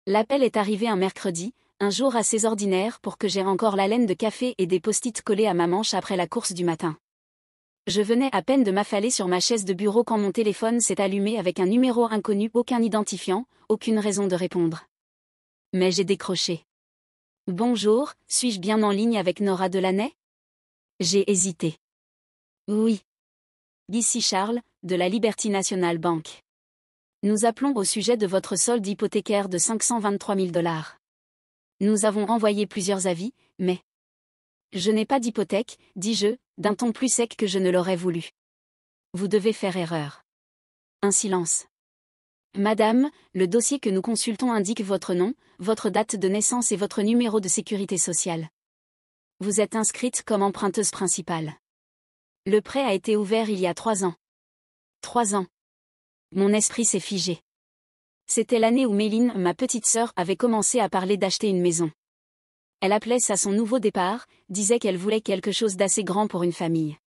L'appel est arrivé un mercredi, un jour assez ordinaire pour que j'aie encore l'haleine de café et des post-it collés à ma manche après la course du matin. Je venais à peine de m'affaler sur ma chaise de bureau quand mon téléphone s'est allumé avec un numéro inconnu, aucun identifiant, aucune raison de répondre. Mais j'ai décroché. Bonjour, suis-je bien en ligne avec Nora Delaney? J'ai hésité. Oui. Ici Charles, de la Liberty National Bank. Nous appelons au sujet de votre solde hypothécaire de 523 000 $. Nous avons envoyé plusieurs avis, mais... Je n'ai pas d'hypothèque, dis-je, d'un ton plus sec que je ne l'aurais voulu. Vous devez faire erreur. Un silence. Madame, le dossier que nous consultons indique votre nom, votre date de naissance et votre numéro de sécurité sociale. Vous êtes inscrite comme emprunteuse principale. Le prêt a été ouvert il y a 3 ans. 3 ans. Mon esprit s'est figé. C'était l'année où Méline, ma petite sœur, avait commencé à parler d'acheter une maison. Elle appelait ça son nouveau départ, disait qu'elle voulait quelque chose d'assez grand pour une famille.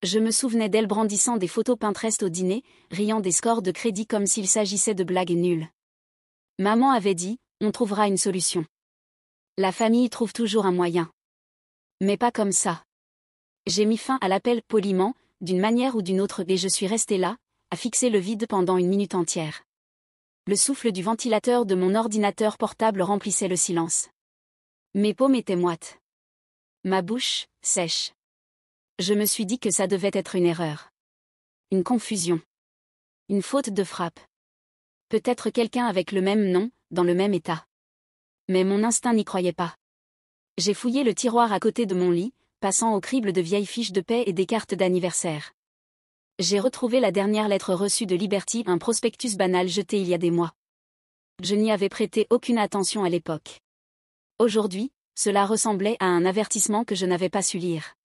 Je me souvenais d'elle brandissant des photos Pinterest au dîner, riant des scores de crédit comme s'il s'agissait de blagues nulles. Maman avait dit, on trouvera une solution. La famille trouve toujours un moyen. Mais pas comme ça. J'ai mis fin à l'appel poliment, d'une manière ou d'une autre, et je suis restée là, à fixer le vide pendant 1 minute entière. Le souffle du ventilateur de mon ordinateur portable remplissait le silence. Mes paumes étaient moites. Ma bouche, sèche. Je me suis dit que ça devait être une erreur. Une confusion. Une faute de frappe. Peut-être quelqu'un avec le même nom, dans le même état. Mais mon instinct n'y croyait pas. J'ai fouillé le tiroir à côté de mon lit, passant au crible de vieilles fiches de paie et des cartes d'anniversaire. J'ai retrouvé la dernière lettre reçue de Liberty, un prospectus banal jeté il y a des mois. Je n'y avais prêté aucune attention à l'époque. Aujourd'hui, cela ressemblait à un avertissement que je n'avais pas su lire.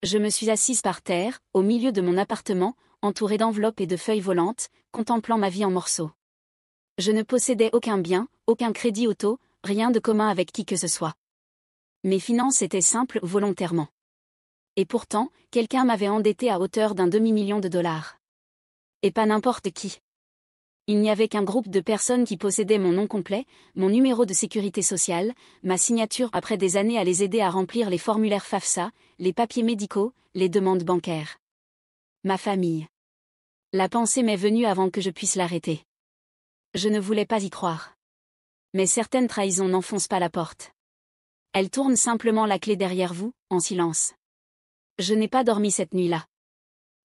Je me suis assise par terre, au milieu de mon appartement, entourée d'enveloppes et de feuilles volantes, contemplant ma vie en morceaux. Je ne possédais aucun bien, aucun crédit auto, rien de commun avec qui que ce soit. Mes finances étaient simples volontairement. Et pourtant, quelqu'un m'avait endetté à hauteur d'un demi-million de $. Et pas n'importe qui. Il n'y avait qu'un groupe de personnes qui possédaient mon nom complet, mon numéro de sécurité sociale, ma signature après des années à les aider à remplir les formulaires FAFSA, les papiers médicaux, les demandes bancaires. Ma famille. La pensée m'est venue avant que je puisse l'arrêter. Je ne voulais pas y croire. Mais certaines trahisons n'enfoncent pas la porte. Elles tournent simplement la clé derrière vous, en silence. Je n'ai pas dormi cette nuit-là.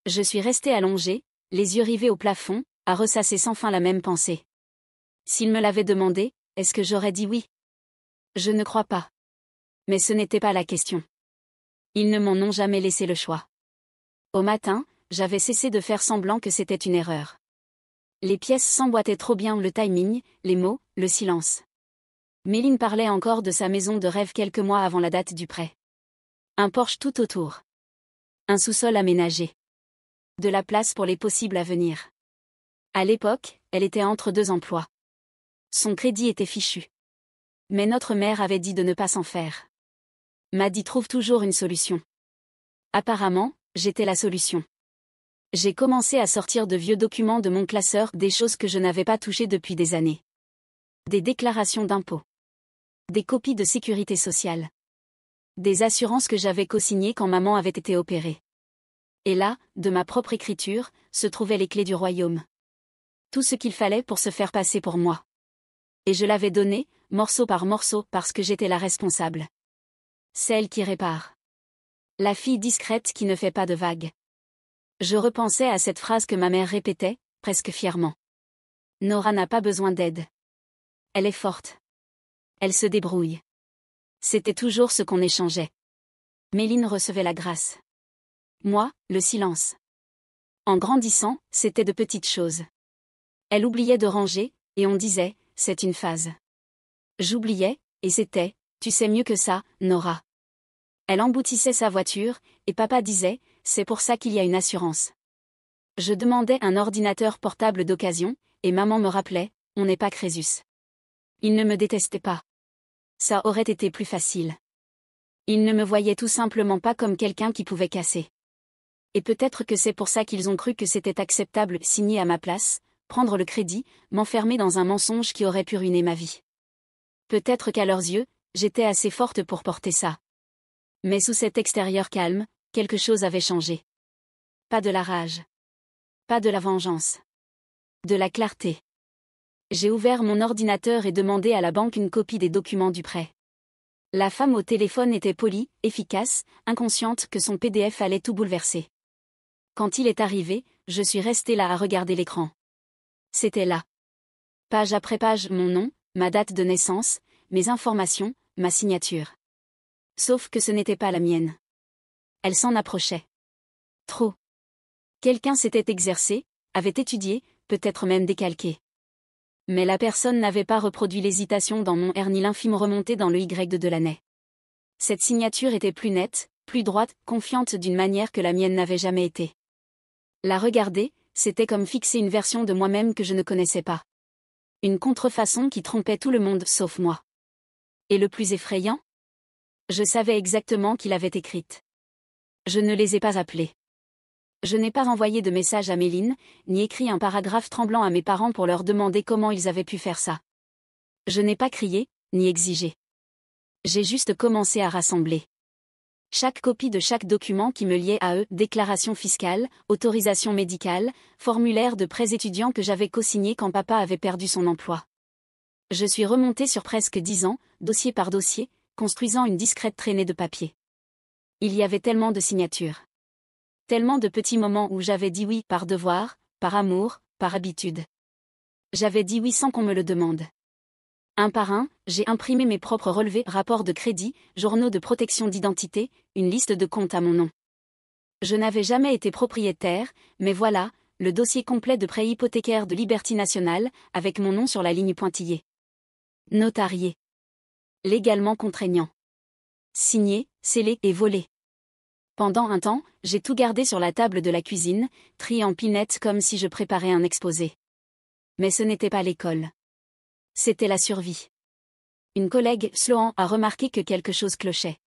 Je suis restée allongée, les yeux rivés au plafond, à ressasser sans fin la même pensée. S'il me l'avait demandé, est-ce que j'aurais dit oui? Je ne crois pas. Mais ce n'était pas la question. Ils ne m'en ont jamais laissé le choix. Au matin, j'avais cessé de faire semblant que c'était une erreur. Les pièces s'emboîtaient trop bien, le timing, les mots, le silence. Méline parlait encore de sa maison de rêve quelques mois avant la date du prêt. Un porche tout autour. Un sous-sol aménagé. De la place pour les possibles à venir. À l'époque, elle était entre 2 emplois. Son crédit était fichu. Mais notre mère avait dit de ne pas s'en faire. M'a dit trouve toujours une solution. Apparemment, j'étais la solution. J'ai commencé à sortir de vieux documents de mon classeur, des choses que je n'avais pas touchées depuis des années. Des déclarations d'impôts. Des copies de sécurité sociale. Des assurances que j'avais co-signées quand maman avait été opérée. Et là, de ma propre écriture, se trouvaient les clés du royaume. Tout ce qu'il fallait pour se faire passer pour moi. Et je l'avais donné, morceau par morceau, parce que j'étais la responsable. Celle qui répare. La fille discrète qui ne fait pas de vagues. Je repensais à cette phrase que ma mère répétait, presque fièrement. Nora n'a pas besoin d'aide. Elle est forte. Elle se débrouille. C'était toujours ce qu'on échangeait. Méline recevait la grâce. Moi, le silence. En grandissant, c'était de petites choses. Elle oubliait de ranger, et on disait, c'est une phase. J'oubliais, et c'était, tu sais mieux que ça, Nora. Elle emboutissait sa voiture, et papa disait, c'est pour ça qu'il y a une assurance. Je demandais un ordinateur portable d'occasion, et maman me rappelait, on n'est pas Crésus. Il ne me détestait pas. Ça aurait été plus facile. Ils ne me voyaient tout simplement pas comme quelqu'un qui pouvait casser. Et peut-être que c'est pour ça qu'ils ont cru que c'était acceptable signer à ma place, prendre le crédit, m'enfermer dans un mensonge qui aurait pu ruiner ma vie. Peut-être qu'à leurs yeux, j'étais assez forte pour porter ça. Mais sous cet extérieur calme, quelque chose avait changé. Pas de la rage. Pas de la vengeance. De la clarté. J'ai ouvert mon ordinateur et demandé à la banque une copie des documents du prêt. La femme au téléphone était polie, efficace, inconsciente que son PDF allait tout bouleverser. Quand il est arrivé, je suis restée là à regarder l'écran. C'était là. Page après page, mon nom, ma date de naissance, mes informations, ma signature. Sauf que ce n'était pas la mienne. Elle s'en approchait. Trop. Quelqu'un s'était exercé, avait étudié, peut-être même décalqué. Mais la personne n'avait pas reproduit l'hésitation dans mon R ni l'infime remontée dans le Y de Delaney. Cette signature était plus nette, plus droite, confiante d'une manière que la mienne n'avait jamais été. La regarder, c'était comme fixer une version de moi-même que je ne connaissais pas. Une contrefaçon qui trompait tout le monde sauf moi. Et le plus effrayant ? Je savais exactement qui l'avait écrite. Je ne les ai pas appelés. Je n'ai pas envoyé de message à Méline, ni écrit un paragraphe tremblant à mes parents pour leur demander comment ils avaient pu faire ça. Je n'ai pas crié, ni exigé. J'ai juste commencé à rassembler. Chaque copie de chaque document qui me liait à eux, déclaration fiscale, autorisation médicale, formulaire de prêts étudiants que j'avais co-signé quand papa avait perdu son emploi. Je suis remontée sur presque 10 ans, dossier par dossier, construisant une discrète traînée de papier. Il y avait tellement de signatures. Tellement de petits moments où j'avais dit oui par devoir, par amour, par habitude. J'avais dit oui sans qu'on me le demande. Un par un, j'ai imprimé mes propres relevés, rapports de crédit, journaux de protection d'identité, une liste de comptes à mon nom. Je n'avais jamais été propriétaire, mais voilà, le dossier complet de prêt hypothécaire de Liberty National, avec mon nom sur la ligne pointillée. Notarié. Légalement contraignant. Signé, scellé et volé. Pendant un temps, j'ai tout gardé sur la table de la cuisine, trié en pinettes comme si je préparais un exposé. Mais ce n'était pas l'école. C'était la survie. Une collègue, Sloan, a remarqué que quelque chose clochait.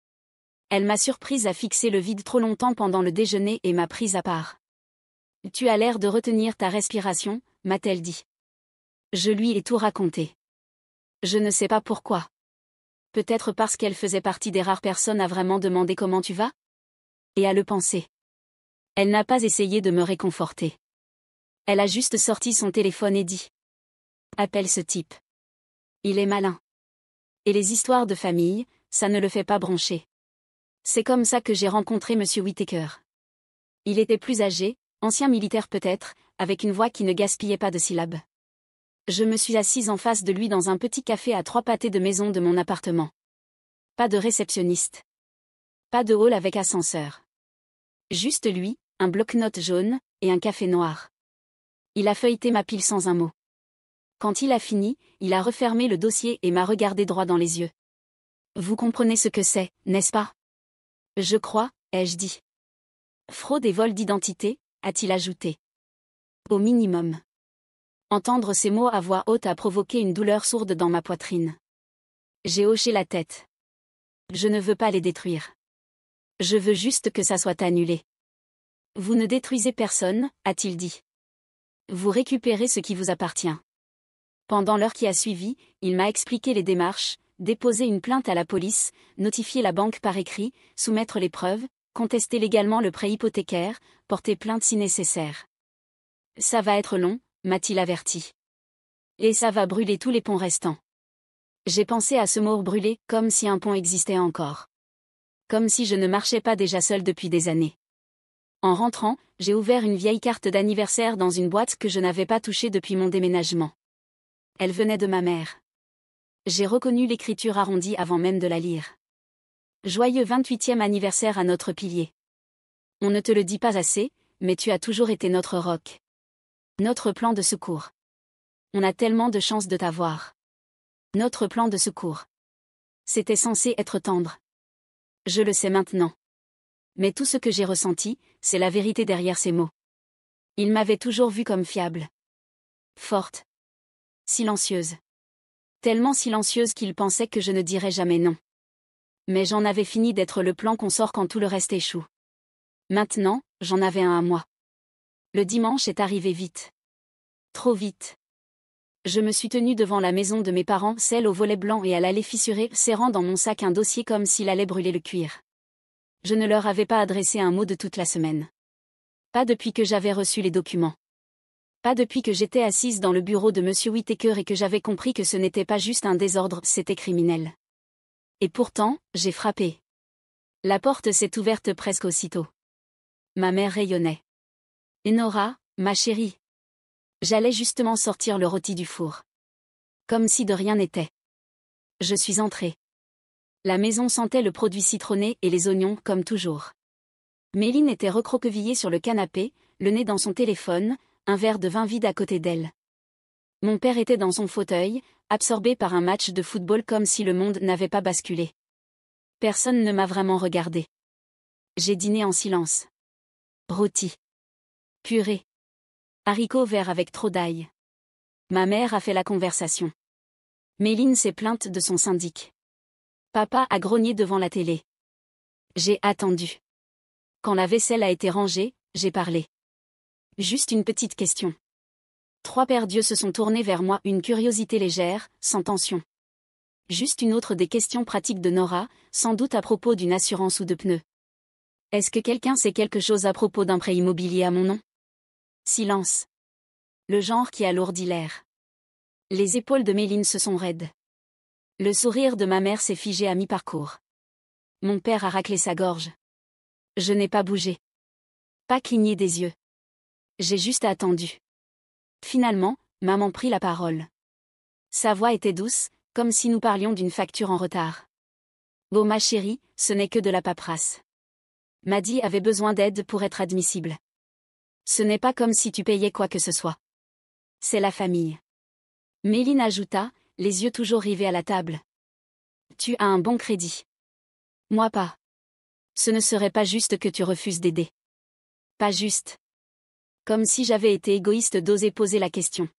Elle m'a surprise à fixer le vide trop longtemps pendant le déjeuner et m'a prise à part. « Tu as l'air de retenir ta respiration », m'a-t-elle dit. Je lui ai tout raconté. Je ne sais pas pourquoi. Peut-être parce qu'elle faisait partie des rares personnes à vraiment demander comment tu vas ? Et à le penser. Elle n'a pas essayé de me réconforter. Elle a juste sorti son téléphone et dit. Appelle ce type. Il est malin. Et les histoires de famille, ça ne le fait pas broncher. C'est comme ça que j'ai rencontré Monsieur Whittaker. Il était plus âgé, ancien militaire peut-être, avec une voix qui ne gaspillait pas de syllabes. Je me suis assise en face de lui dans un petit café à 3 pâtés de maison de mon appartement. Pas de réceptionniste. Pas de hall avec ascenseur. Juste lui, un bloc-notes jaune, et un café noir. Il a feuilleté ma pile sans un mot. Quand il a fini, il a refermé le dossier et m'a regardé droit dans les yeux. Vous comprenez ce que c'est, n'est-ce pas ? Je crois, ai-je dit. Fraude et vol d'identité, a-t-il ajouté. Au minimum. Entendre ces mots à voix haute a provoqué une douleur sourde dans ma poitrine. J'ai hoché la tête. Je ne veux pas les détruire. Je veux juste que ça soit annulé. Vous ne détruisez personne, a-t-il dit. Vous récupérez ce qui vous appartient. Pendant l'heure qui a suivi, il m'a expliqué les démarches, déposer une plainte à la police, notifier la banque par écrit, soumettre les preuves, contester légalement le prêt hypothécaire, porter plainte si nécessaire. Ça va être long, m'a-t-il averti. Et ça va brûler tous les ponts restants. J'ai pensé à ce mot brûler, comme si un pont existait encore. Comme si je ne marchais pas déjà seule depuis des années. En rentrant, j'ai ouvert une vieille carte d'anniversaire dans une boîte que je n'avais pas touchée depuis mon déménagement. Elle venait de ma mère. J'ai reconnu l'écriture arrondie avant même de la lire. Joyeux 28e anniversaire à notre pilier. On ne te le dit pas assez, mais tu as toujours été notre roc. Notre plan de secours. On a tellement de chance de t'avoir. Notre plan de secours. C'était censé être tendre. Je le sais maintenant. Mais tout ce que j'ai ressenti, c'est la vérité derrière ces mots. Il m'avait toujours vue comme fiable. Forte. Silencieuse. Tellement silencieuse qu'il pensait que je ne dirais jamais non. Mais j'en avais fini d'être le plan qu'on sort quand tout le reste échoue. Maintenant, j'en avais un à moi. Le dimanche est arrivé vite. Trop vite. Je me suis tenue devant la maison de mes parents, celle aux volets blancs et à l'allée fissurée, serrant dans mon sac un dossier comme s'il allait brûler le cuir. Je ne leur avais pas adressé un mot de toute la semaine. Pas depuis que j'avais reçu les documents. Pas depuis que j'étais assise dans le bureau de M. Whittaker et que j'avais compris que ce n'était pas juste un désordre, c'était criminel. Et pourtant, j'ai frappé. La porte s'est ouverte presque aussitôt. Ma mère rayonnait. « Et Nora, ma chérie ?» J'allais justement sortir le rôti du four. Comme si de rien n'était. Je suis entrée. La maison sentait le produit citronné et les oignons, comme toujours. Méline était recroquevillée sur le canapé, le nez dans son téléphone, un verre de vin vide à côté d'elle. Mon père était dans son fauteuil, absorbé par un match de football comme si le monde n'avait pas basculé. Personne ne m'a vraiment regardé. J'ai dîné en silence. Rôti. Purée. Haricots verts avec trop d'ail. Ma mère a fait la conversation. Méline s'est plainte de son syndic. Papa a grogné devant la télé. J'ai attendu. Quand la vaisselle a été rangée, j'ai parlé. Juste une petite question. 3 paires d'yeux se sont tournés vers moi, une curiosité légère, sans tension. Juste une autre des questions pratiques de Nora, sans doute à propos d'une assurance ou de pneus. Est-ce que quelqu'un sait quelque chose à propos d'un prêt immobilier à mon nom? Silence. Le genre qui alourdit l'air. Les épaules de Méline se sont raides. Le sourire de ma mère s'est figé à mi-parcours. Mon père a raclé sa gorge. Je n'ai pas bougé. Pas cligné des yeux. J'ai juste attendu. Finalement, maman prit la parole. Sa voix était douce, comme si nous parlions d'une facture en retard. Oh ma chérie, ce n'est que de la paperasse. Maddy avait besoin d'aide pour être admissible. Ce n'est pas comme si tu payais quoi que ce soit. C'est la famille. Méline ajouta, les yeux toujours rivés à la table. Tu as un bon crédit. Moi pas. Ce ne serait pas juste que tu refuses d'aider. Pas juste. Comme si j'avais été égoïste d'oser poser la question.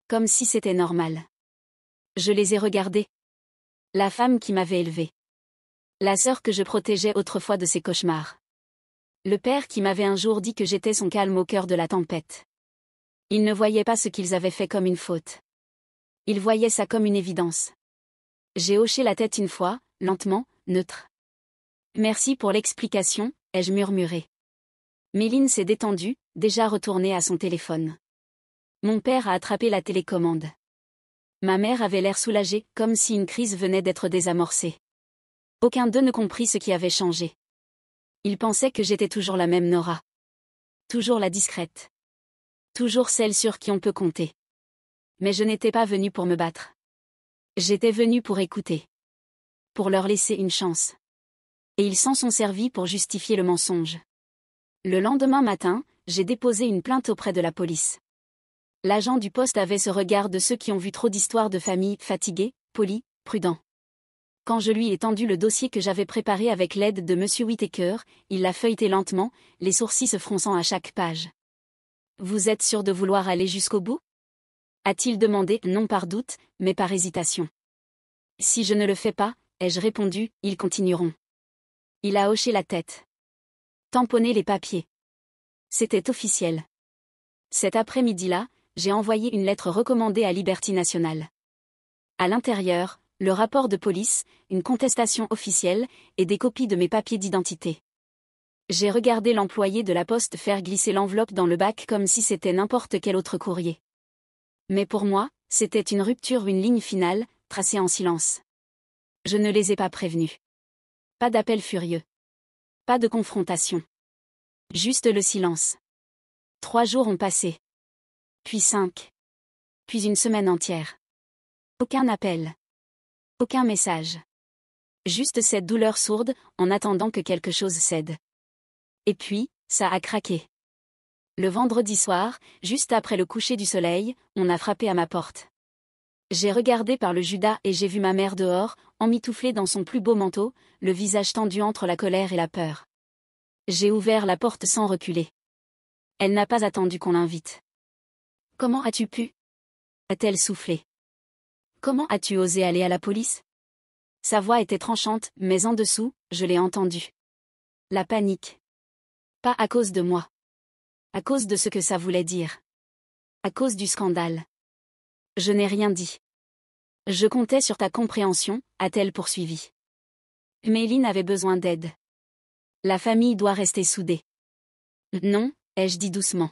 Comme si c'était normal. Je les ai regardés. La femme qui m'avait élevée. La sœur que je protégeais autrefois de ses cauchemars. Le père qui m'avait un jour dit que j'étais son calme au cœur de la tempête. Ils ne voyaient pas ce qu'ils avaient fait comme une faute. Ils voyaient ça comme une évidence. J'ai hoché la tête une fois, lentement, neutre. Merci pour l'explication, ai-je murmuré. Méline s'est détendue, déjà retournée à son téléphone. Mon père a attrapé la télécommande. Ma mère avait l'air soulagée, comme si une crise venait d'être désamorcée. Aucun d'eux ne comprit ce qui avait changé. Ils pensaient que j'étais toujours la même Nora. Toujours la discrète. Toujours celle sur qui on peut compter. Mais je n'étais pas venue pour me battre. J'étais venue pour écouter. Pour leur laisser une chance. Et ils s'en sont servis pour justifier le mensonge. Le lendemain matin, j'ai déposé une plainte auprès de la police. L'agent du poste avait ce regard de ceux qui ont vu trop d'histoires de famille, fatigués, polis, prudents. Quand je lui ai tendu le dossier que j'avais préparé avec l'aide de M. Whittaker, il l'a feuilleté lentement, les sourcils se fronçant à chaque page. « Vous êtes sûr de vouloir aller jusqu'au bout » a-t-il demandé, non par doute, mais par hésitation. « Si je ne le fais pas, ai-je répondu, ils continueront. » Il a hoché la tête. Tamponner les papiers. C'était officiel. Cet après-midi-là, j'ai envoyé une lettre recommandée à Liberty National. À l'intérieur, le rapport de police, une contestation officielle, et des copies de mes papiers d'identité. J'ai regardé l'employé de la poste faire glisser l'enveloppe dans le bac comme si c'était n'importe quel autre courrier. Mais pour moi, c'était une rupture, une ligne finale, tracée en silence. Je ne les ai pas prévenus. Pas d'appel furieux. Pas de confrontation. Juste le silence. 3 jours ont passé. Puis 5. Puis une semaine entière. Aucun appel. Aucun message. Juste cette douleur sourde, en attendant que quelque chose cède. Et puis, ça a craqué. Le vendredi soir, juste après le coucher du soleil, on a frappé à ma porte. J'ai regardé par le Judas et j'ai vu ma mère dehors, emmitouflée dans son plus beau manteau, le visage tendu entre la colère et la peur. J'ai ouvert la porte sans reculer. Elle n'a pas attendu qu'on l'invite. « Comment as-tu pu » a-t-elle soufflé. « Comment as-tu osé aller à la police » Sa voix était tranchante, mais en dessous, je l'ai entendue. La panique. Pas à cause de moi. À cause de ce que ça voulait dire. À cause du scandale. Je n'ai rien dit. Je comptais sur ta compréhension, a-t-elle poursuivi. Méline avait besoin d'aide. La famille doit rester soudée. Non, ai-je dit doucement.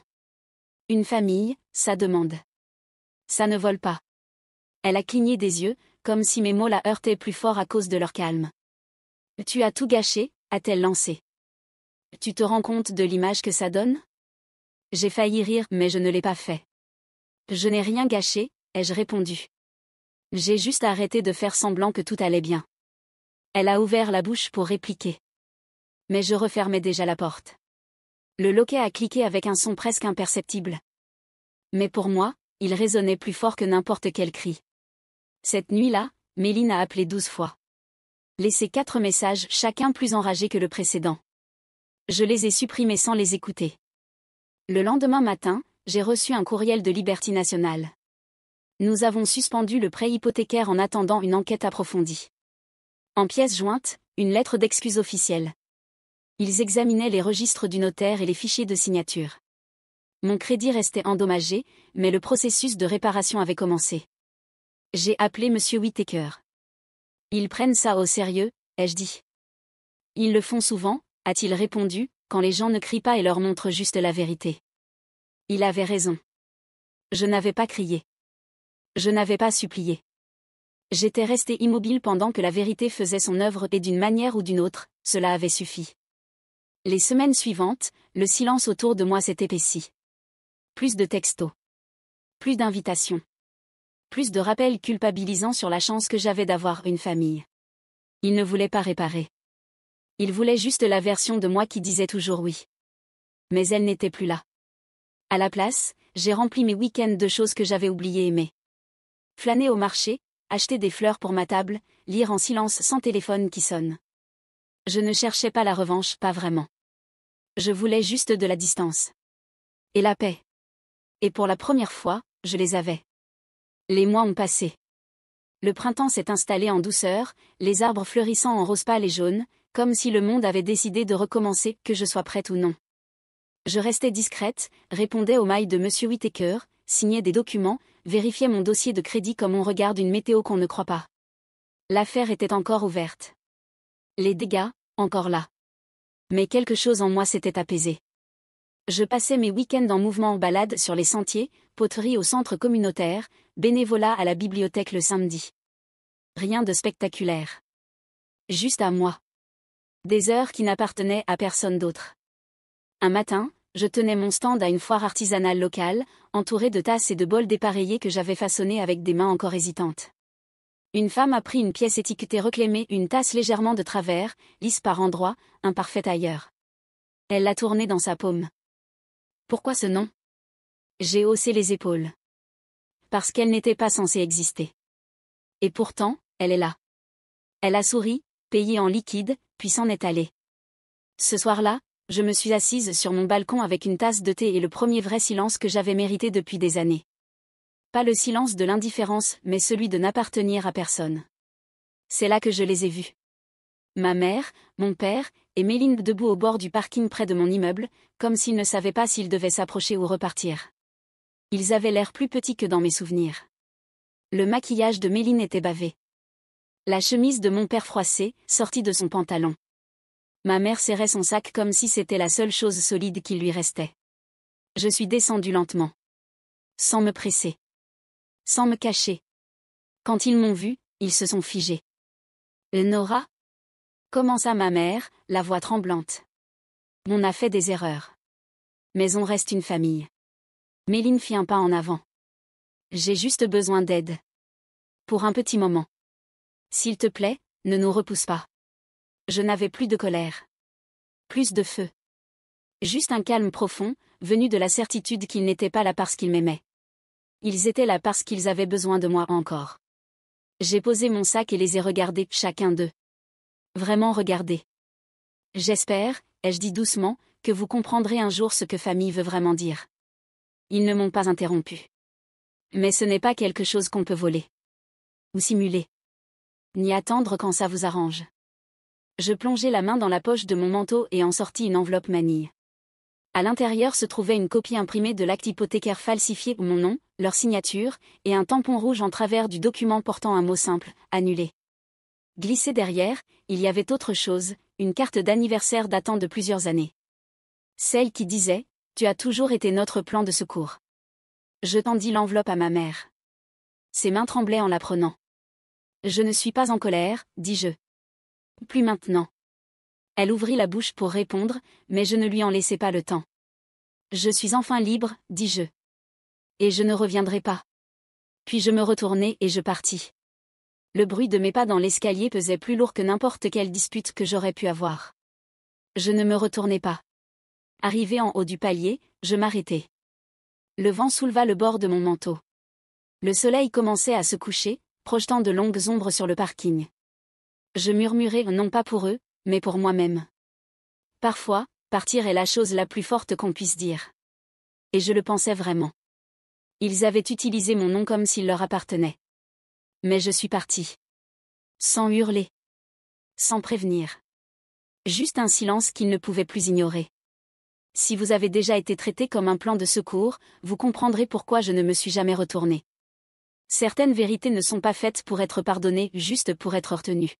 Une famille, ça demande. Ça ne vole pas. Elle a cligné des yeux, comme si mes mots la heurtaient plus fort à cause de leur calme. Tu as tout gâché, a-t-elle lancé. Tu te rends compte de l'image que ça donne? J'ai failli rire, mais je ne l'ai pas fait. Je n'ai rien gâché, ai-je répondu. J'ai juste arrêté de faire semblant que tout allait bien. Elle a ouvert la bouche pour répliquer. Mais je refermais déjà la porte. Le loquet a cliqué avec un son presque imperceptible. Mais pour moi, il résonnait plus fort que n'importe quel cri. Cette nuit-là, Méline a appelé 12 fois. Laissé 4 messages, chacun plus enragé que le précédent. Je les ai supprimés sans les écouter. Le lendemain matin, j'ai reçu un courriel de Liberté Nationale. Nous avons suspendu le prêt hypothécaire en attendant une enquête approfondie. En pièce jointe, une lettre d'excuse officielle. Ils examinaient les registres du notaire et les fichiers de signature. Mon crédit restait endommagé, mais le processus de réparation avait commencé. J'ai appelé M. Whittaker. Ils prennent ça au sérieux, ai-je dit. Ils le font souvent, a-t-il répondu, quand les gens ne crient pas et leur montrent juste la vérité. Il avait raison. Je n'avais pas crié. Je n'avais pas supplié. J'étais resté immobile pendant que la vérité faisait son œuvre et d'une manière ou d'une autre, cela avait suffi. Les semaines suivantes, le silence autour de moi s'est épaissi. Plus de textos. Plus d'invitations. Plus de rappels culpabilisants sur la chance que j'avais d'avoir une famille. Il ne voulait pas réparer. Il voulait juste la version de moi qui disait toujours oui. Mais elle n'était plus là. À la place, j'ai rempli mes week-ends de choses que j'avais oublié aimer. Flâner au marché, acheter des fleurs pour ma table, lire en silence sans téléphone qui sonne. Je ne cherchais pas la revanche, pas vraiment. Je voulais juste de la distance. Et la paix. Et pour la première fois, je les avais. Les mois ont passé. Le printemps s'est installé en douceur, les arbres fleurissant en rose pâle et jaune, comme si le monde avait décidé de recommencer, que je sois prête ou non. Je restais discrète, répondais aux mails de M. Whittaker, signais des documents, vérifiais mon dossier de crédit comme on regarde une météo qu'on ne croit pas. L'affaire était encore ouverte. Les dégâts, encore là. Mais quelque chose en moi s'était apaisé. Je passais mes week-ends en mouvement en balade sur les sentiers, poterie au centre communautaire, bénévolat à la bibliothèque le samedi. Rien de spectaculaire. Juste à moi. Des heures qui n'appartenaient à personne d'autre. Un matin, je tenais mon stand à une foire artisanale locale, entourée de tasses et de bols dépareillés que j'avais façonnés avec des mains encore hésitantes. Une femme a pris une pièce étiquetée reclémée, une tasse légèrement de travers, lisse par endroits, imparfaite ailleurs. Elle l'a tournée dans sa paume. Pourquoi ce nom? J'ai haussé les épaules. Parce qu'elle n'était pas censée exister. Et pourtant, elle est là. Elle a souri, payé en liquide, puis s'en est allée. Ce soir-là, je me suis assise sur mon balcon avec une tasse de thé et le premier vrai silence que j'avais mérité depuis des années. Pas le silence de l'indifférence, mais celui de n'appartenir à personne. C'est là que je les ai vus. Ma mère, mon père, et Méline debout au bord du parking près de mon immeuble, comme s'ils ne savaient pas s'ils devaient s'approcher ou repartir. Ils avaient l'air plus petits que dans mes souvenirs. Le maquillage de Méline était bavé. La chemise de mon père froissée, sortie de son pantalon. Ma mère serrait son sac comme si c'était la seule chose solide qui lui restait. Je suis descendue lentement. Sans me presser. Sans me cacher. Quand ils m'ont vue, ils se sont figés. Nora? Commença ma mère, la voix tremblante. On a fait des erreurs. Mais on reste une famille. Méline fit un pas en avant. J'ai juste besoin d'aide. Pour un petit moment. S'il te plaît, ne nous repousse pas. Je n'avais plus de colère. Plus de feu. Juste un calme profond, venu de la certitude qu'ils n'étaient pas là parce qu'ils m'aimaient. Ils étaient là parce qu'ils avaient besoin de moi encore. J'ai posé mon sac et les ai regardés, chacun d'eux. Vraiment regardés. J'espère, ai-je dit doucement, que vous comprendrez un jour ce que famille veut vraiment dire. Ils ne m'ont pas interrompu. Mais ce n'est pas quelque chose qu'on peut voler. Ou simuler. Ni attendre quand ça vous arrange. Je plongeai la main dans la poche de mon manteau et en sortis une enveloppe manille. À l'intérieur se trouvait une copie imprimée de l'acte hypothécaire falsifié où mon nom, leur signature, et un tampon rouge en travers du document portant un mot simple, annulé. Glissé derrière, il y avait autre chose, une carte d'anniversaire datant de plusieurs années. Celle qui disait « Tu as toujours été notre plan de secours ». Je tendis l'enveloppe à ma mère. Ses mains tremblaient en la prenant. « Je ne suis pas en colère, dis-je. Plus maintenant. » Elle ouvrit la bouche pour répondre, mais je ne lui en laissai pas le temps. « Je suis enfin libre, dis-je. Et je ne reviendrai pas. » Puis je me retournai et je partis. Le bruit de mes pas dans l'escalier pesait plus lourd que n'importe quelle dispute que j'aurais pu avoir. Je ne me retournai pas. Arrivé en haut du palier, je m'arrêtai. Le vent souleva le bord de mon manteau. Le soleil commençait à se coucher, projetant de longues ombres sur le parking. Je murmurai non pas pour eux, mais pour moi-même. Parfois, partir est la chose la plus forte qu'on puisse dire. Et je le pensais vraiment. Ils avaient utilisé mon nom comme s'il leur appartenait. Mais je suis parti. Sans hurler. Sans prévenir. Juste un silence qu'ils ne pouvaient plus ignorer. Si vous avez déjà été traité comme un plan de secours, vous comprendrez pourquoi je ne me suis jamais retourné. Certaines vérités ne sont pas faites pour être pardonnées, juste pour être retenues.